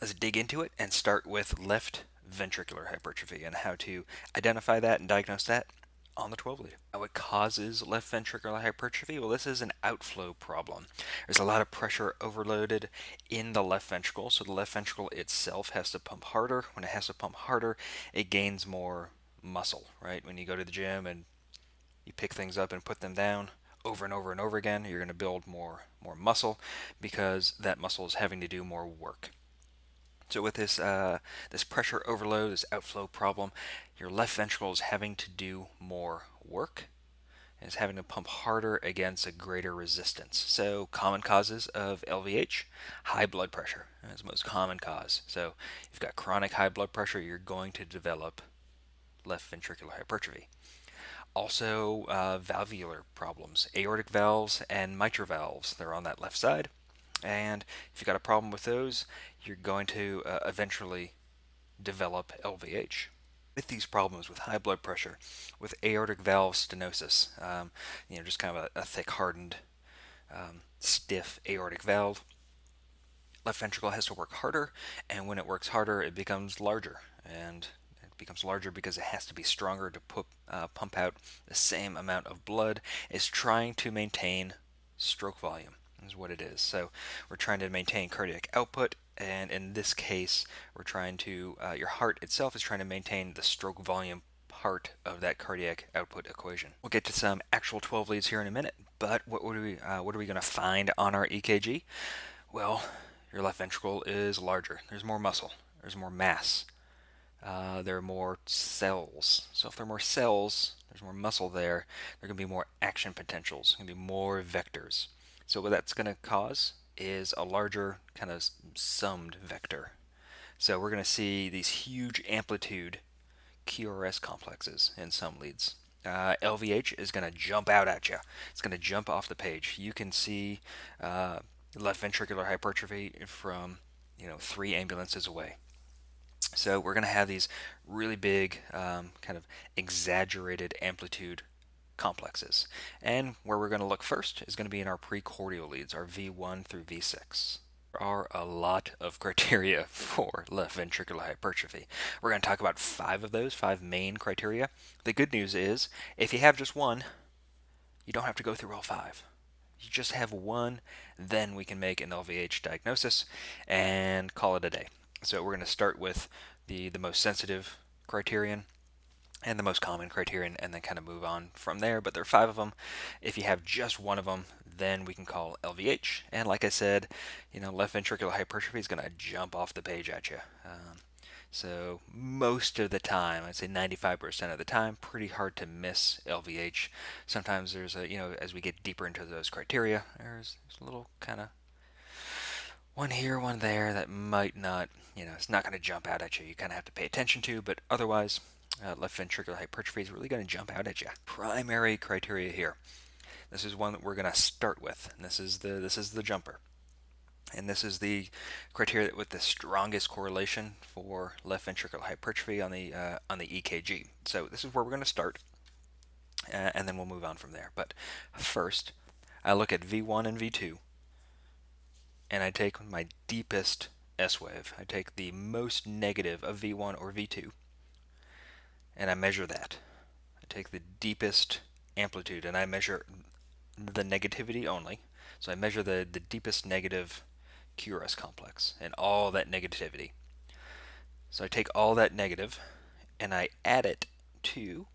Let's dig into it and start with left ventricular hypertrophy and how to identify that and diagnose that on the 12 lead. What causes left ventricular hypertrophy? Well, this is an outflow problem. There's a lot of pressure overloaded in the left ventricle, so the left ventricle itself has to pump harder. When it has to pump harder, it gains more muscle, right? When you go to the gym and you pick things up and put them down over and over and over again, you're going to build more muscle because that muscle is having to do more work. So with this pressure overload, this outflow problem, your left ventricle is having to do more work and is having to pump harder against a greater resistance. So common causes of LVH, high blood pressure is the most common cause. So if you've got chronic high blood pressure, you're going to develop left ventricular hypertrophy. Also, valvular problems, aortic valves and mitral valves. They're on that left side. And if you've got a problem with those, you're going to eventually develop LVH. With these problems with high blood pressure, with aortic valve stenosis, just kind of a thick, hardened, stiff aortic valve, left ventricle has to work harder, and when it works harder, it becomes larger. And it becomes larger because it has to be stronger to pump out the same amount of blood. It's trying to maintain stroke volume is what it is. So we're trying to maintain cardiac output, and in this case, we're trying to your heart itself is trying to maintain the stroke volume part of that cardiac output equation. We'll get to some actual 12 leads here in a minute, but what are we going to find on our EKG? Well, your left ventricle is larger. There's more muscle. There's more mass. There are more cells. So if there are more cells, there's more muscle there. There are going to be more action potentials. There's going to be more vectors. So what that's going to cause is a larger kind of summed vector. So we're going to see these huge amplitude QRS complexes in some leads. LVH is going to jump out at you. It's going to jump off the page. You can see left ventricular hypertrophy from 3 ambulances away. So we're going to have these really big, kind of exaggerated amplitude complexes. And where we're going to look first is going to be in our precordial leads, our V1 through V6. There are a lot of criteria for left ventricular hypertrophy. We're going to talk about 5 of those, 5 main criteria. The good news is, if you have just one, you don't have to go through all 5. You just have one, then we can make an LVH diagnosis and call it a day. So we're going to start with the most sensitive criterion and the most common criterion, and then kind of move on from there. But there are 5 of them. If you have just one of them, then we can call LVH. And like I said, left ventricular hypertrophy is going to jump off the page at you. So most of the time, I'd say 95% of the time, pretty hard to miss LVH. Sometimes there's as we get deeper into those criteria, there's a little kind of one here, one there that might not, it's not going to jump out at you. You kind of have to pay attention to, but otherwise, left ventricular hypertrophy is really going to jump out at you. Primary criteria here. This is one that we're going to start with, and this is the jumper. And this is the criteria with the strongest correlation for left ventricular hypertrophy on the EKG. So this is where we're going to start, and then we'll move on from there. But first, I look at V1 and V2, and I take my deepest S wave. I take the most negative of V1 or V2, and I measure that. I take the deepest amplitude, and I measure the negativity only. So I measure the deepest negative QRS complex and all that negativity. So I take all that negative and I add it to,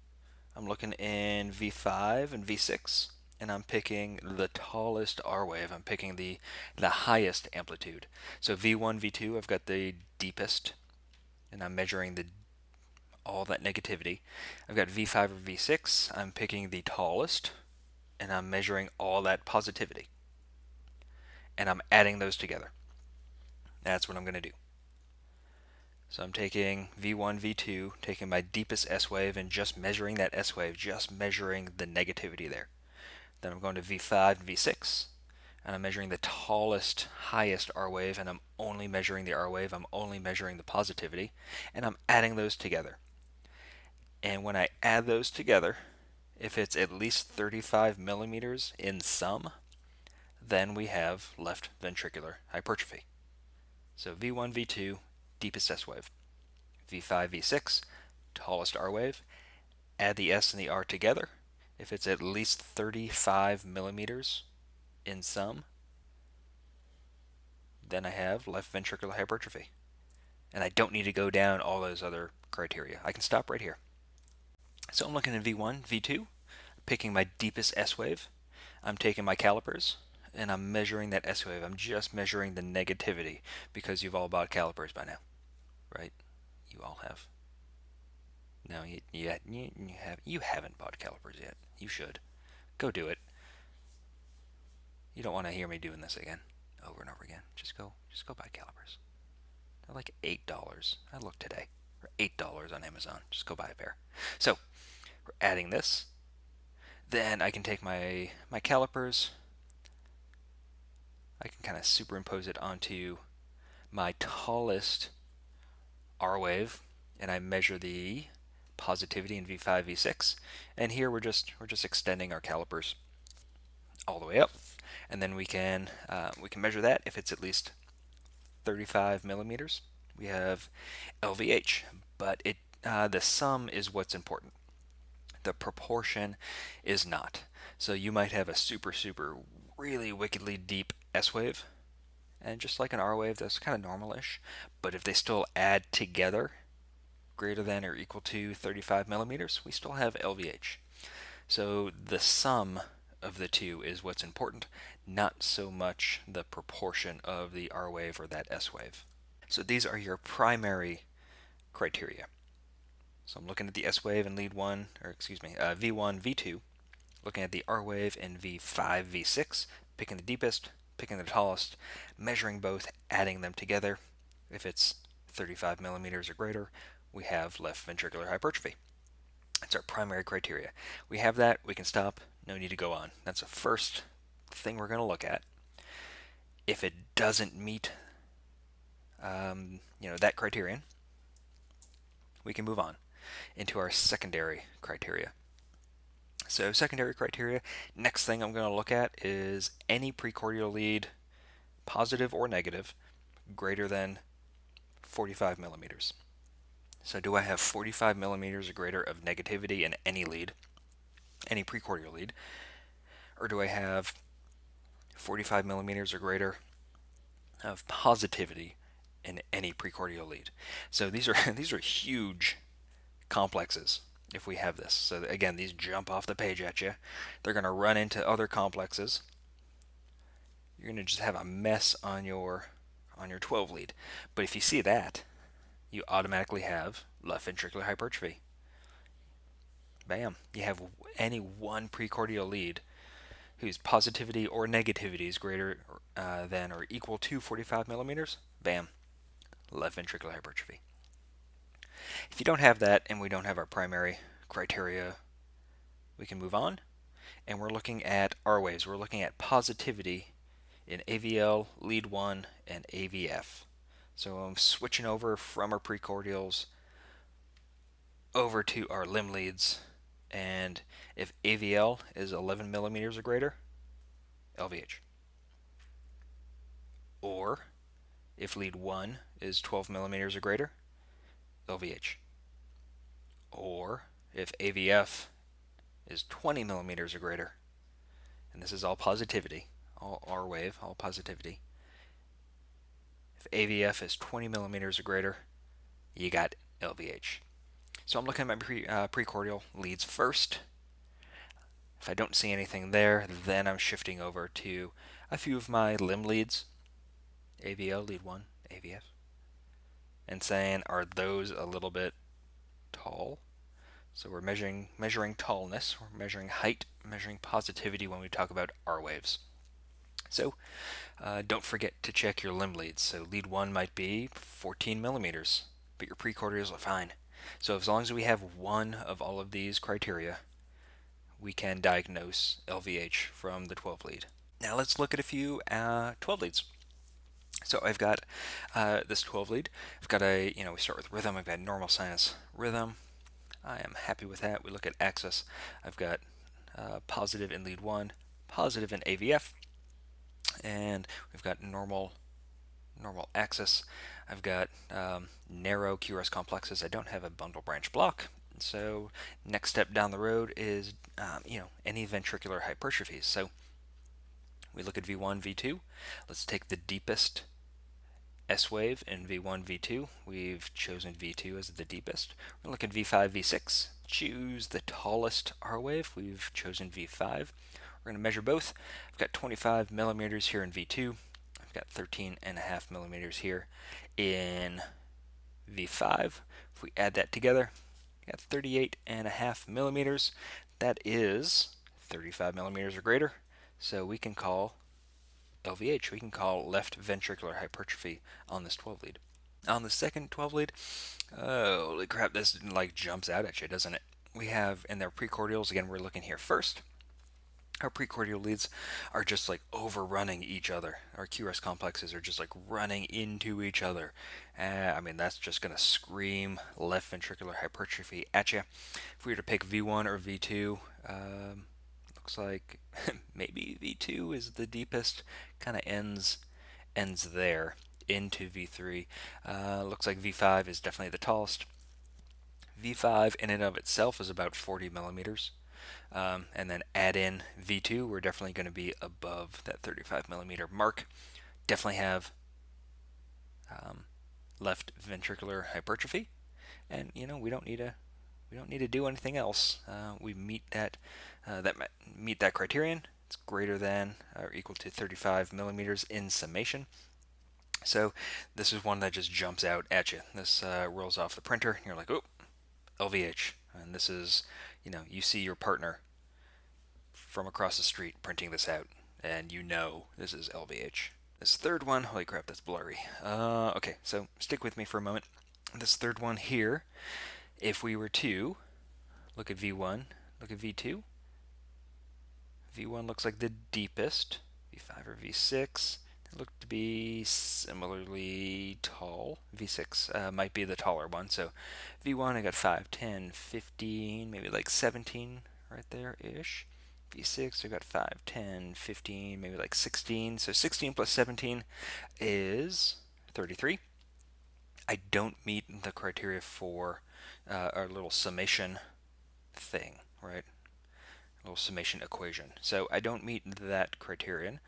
I'm looking in V5 and V6, and I'm picking the tallest R wave. I'm picking the highest amplitude. So V1, V2, I've got the deepest, and I'm measuring all that negativity. I've got V5 or V6, I'm picking the tallest, and I'm measuring all that positivity. And I'm adding those together. That's what I'm going to do. So I'm taking V1, V2, taking my deepest S wave and just measuring that S wave, just measuring the negativity there. Then I'm going to V5 and V6, and I'm measuring the tallest, highest R wave, and I'm only measuring the R wave, I'm only measuring the positivity, and I'm adding those together. And when I add those together, if it's at least 35 millimeters in sum, then we have left ventricular hypertrophy. So V1, V2, deepest S wave. V5, V6, tallest R wave. Add the S and the R together. If it's at least 35 millimeters in sum, then I have left ventricular hypertrophy. And I don't need to go down all those other criteria. I can stop right here. So I'm looking at V1, V2, picking my deepest S wave. I'm taking my calipers and I'm measuring that S wave. I'm just measuring the negativity because you've all bought calipers by now, right? You all have. No, you haven't bought calipers yet. You should. Go do it. You don't want to hear me doing this again, over and over again. Just go buy calipers. They're like $8. I looked today. They're $8 on Amazon. Just go buy a pair. So we're adding this. Then I can take my calipers. I can kind of superimpose it onto my tallest R wave, and I measure the positivity in V5, V6. And here we're just extending our calipers all the way up, and then we can measure that if it's at least 35 millimeters. We have LVH, but the sum is what's important. The proportion is not. So you might have a super really wickedly deep S wave, and just like an R wave, that's kind of normal-ish. But if they still add together, greater than or equal to 35 millimeters, we still have LVH. So the sum of the two is what's important, not so much the proportion of the R wave or that S wave. So these are your primary criteria. So I'm looking at the S wave in lead 1, or excuse me, V1, V2, looking at the R wave in V5, V6, picking the deepest, picking the tallest, measuring both, adding them together. If it's 35 millimeters or greater, we have left ventricular hypertrophy. That's our primary criteria. We have that, we can stop, no need to go on. That's the first thing we're going to look at. If it doesn't meet that criterion, we can move on into our secondary criteria. So secondary criteria, next thing I'm going to look at is any precordial lead, positive or negative, greater than 45 millimeters. So do I have 45 millimeters or greater of negativity in any lead, any precordial lead, or do I have 45 millimeters or greater of positivity in any precordial lead? So these are huge complexes if we have this. So again, these jump off the page at you. They're going to run into other complexes. You're going to just have a mess on your 12 lead. But if you see that, you automatically have left ventricular hypertrophy. Bam. You have any one precordial lead whose positivity or negativity is greater than or equal to 45 millimeters. Bam. Left ventricular hypertrophy. If you don't have that and we don't have our primary criteria, we can move on. And we're looking at R waves. We're looking at positivity in AVL, lead 1, and AVF. So I'm switching over from our precordials over to our limb leads. And if AVL is 11 millimeters or greater, LVH. Or if lead 1 is 12 millimeters or greater, LVH. Or if AVF is 20 millimeters or greater, and this is all positivity, all R wave, all positivity. If AVF is 20 millimeters or greater, you got LVH. So I'm looking at my precordial leads first. If I don't see anything there, then I'm shifting over to a few of my limb leads, AVL, lead 1, AVF, and saying, are those a little bit tall? So we're measuring tallness, we're measuring height, measuring positivity when we talk about R waves. So don't forget to check your limb leads. So lead 1 might be 14 millimeters, but your precordials are fine. So as long as we have one of all of these criteria, we can diagnose LVH from the 12 lead. Now let's look at a few 12 leads. So I've got this 12 lead. I've got we start with rhythm. I've got normal sinus rhythm. I am happy with that. We look at axis. I've got positive in lead 1, positive in AVF, and we've got normal normal axis. I've got narrow QRS complexes. I don't have a bundle branch block. So next step down the road is any ventricular hypertrophies. So we look at V1, V2. Let's take the deepest S wave in V1, V2. We've chosen V2 as the deepest. We're looking at V5, V6. Choose the tallest R wave. We've chosen V5. We're going to measure both. I've got 25 millimeters here in V2. I've got 13.5 millimeters here in V5. If we add that together, we got 38.5 millimeters. That is 35 millimeters or greater. So we can call LVH. We can call left ventricular hypertrophy on this 12 lead. On the second 12 lead, oh, holy crap, this like jumps out at you, doesn't it? We have in their precordials, again, we're looking here first. Our precordial leads are just like overrunning each other. Our QRS complexes are just like running into each other. I mean, that's just going to scream left ventricular hypertrophy at you. If we were to pick V1 or V2, looks like maybe V2 is the deepest, kind of ends there into V3. Looks like V5 is definitely the tallest. V5 in and of itself is about 40 millimeters. And then add in V2, we're definitely going to be above that 35 millimeter mark. Definitely have left ventricular hypertrophy, and we don't need to do anything else. We meet that criterion. It's greater than or equal to 35 millimeters in summation. So this is one that just jumps out at you. This rolls off the printer, and you're like, oh, LVH. And this is, you see your partner from across the street printing this out, and this is LVH. This third one, holy crap, that's blurry. Okay, so stick with me for a moment. This third one here, if we were to look at V1, look at V2, V1 looks like the deepest, V5 or V6 look to be similarly tall. V6 might be the taller one. So V1, I got 5, 10, 15, maybe like 17 right there ish. V6, I got 5, 10, 15, maybe like 16. So 16 plus 17 is 33. I don't meet the criteria for our little summation thing, right? A little summation equation. So I don't meet that criterion.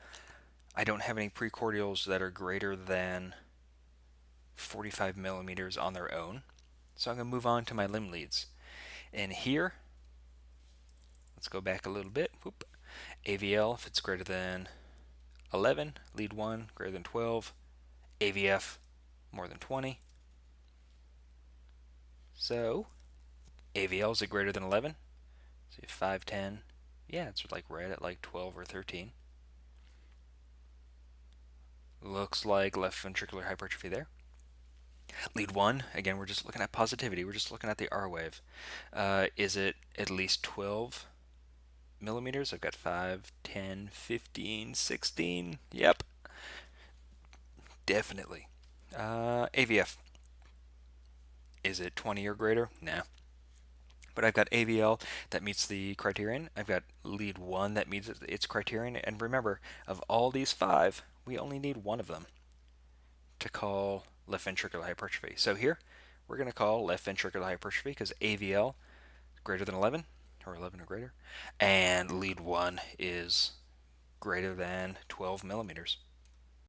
I don't have any precordials that are greater than 45 millimeters on their own. So I'm going to move on to my limb leads. And here, let's go back a little bit. Whoop. AVL, if it's greater than 11, lead 1 greater than 12, AVF more than 20. So AVL is it greater than 11? So 5, 10. Yeah, it's like right at like 12 or 13. Looks like left ventricular hypertrophy there. Lead 1, again, we're just looking at positivity. We're just looking at the R wave. Is it at least 12 millimeters? I've got 5, 10, 15, 16. Yep, definitely. AVF. Is it 20 or greater? Nah. But I've got AVL that meets the criterion. I've got lead 1 that meets its criterion. And remember, of all these 5, we only need one of them to call left ventricular hypertrophy. So here, we're going to call left ventricular hypertrophy because AVL greater than 11, or 11 or greater, and lead 1 is greater than 12 millimeters.